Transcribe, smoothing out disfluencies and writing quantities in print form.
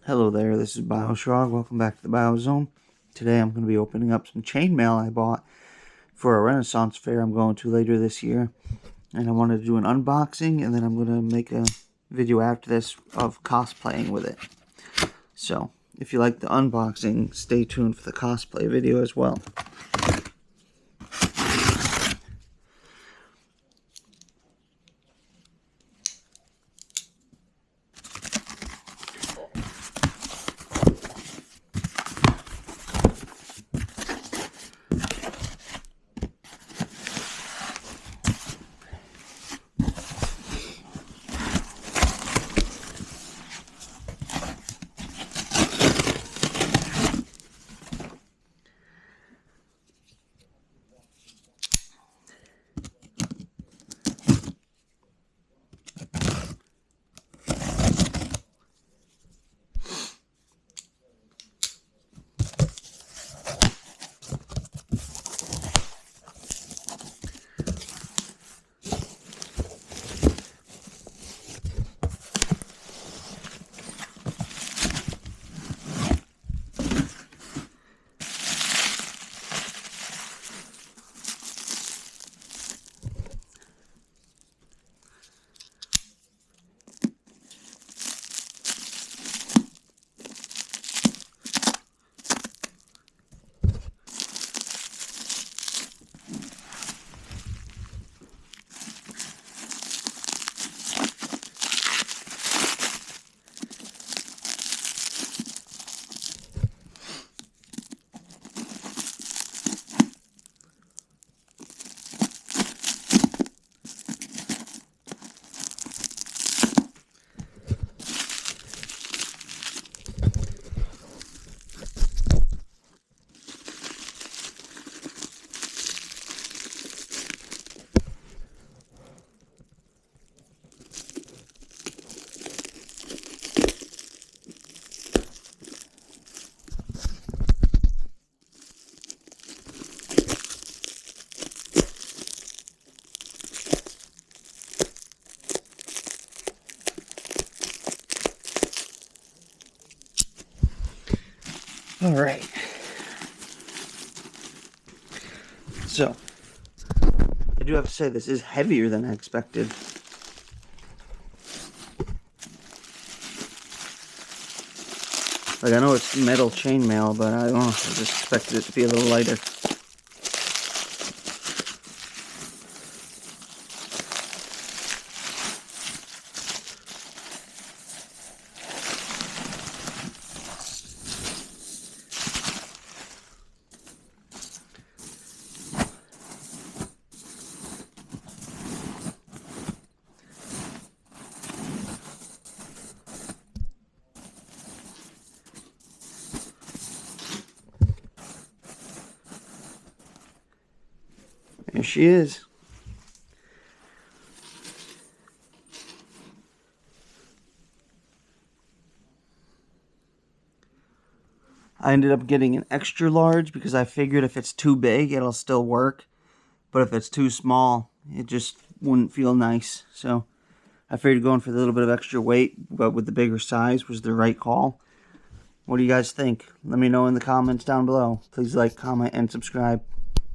Hello there, this is BioShrog. Welcome back to the BioZone. Today I'm going to be opening up some chainmail I bought for a Renaissance fair I'm going to later this year. And I wanted to do an unboxing, and then I'm going to make a video after this of cosplaying with it. So, if you like the unboxing, stay tuned for the cosplay video as well. Alright. So, I do have to say this is heavier than I expected. Like, I know it's metal chainmail, but I don't know, I just expected it to be a little lighter. There she is. I ended up getting an extra large because I figured if it's too big, it'll still work. But if it's too small, it just wouldn't feel nice. So I figured going for the little bit of extra weight, but with the bigger size, was the right call. What do you guys think? Let me know in the comments down below. Please like, comment, and subscribe.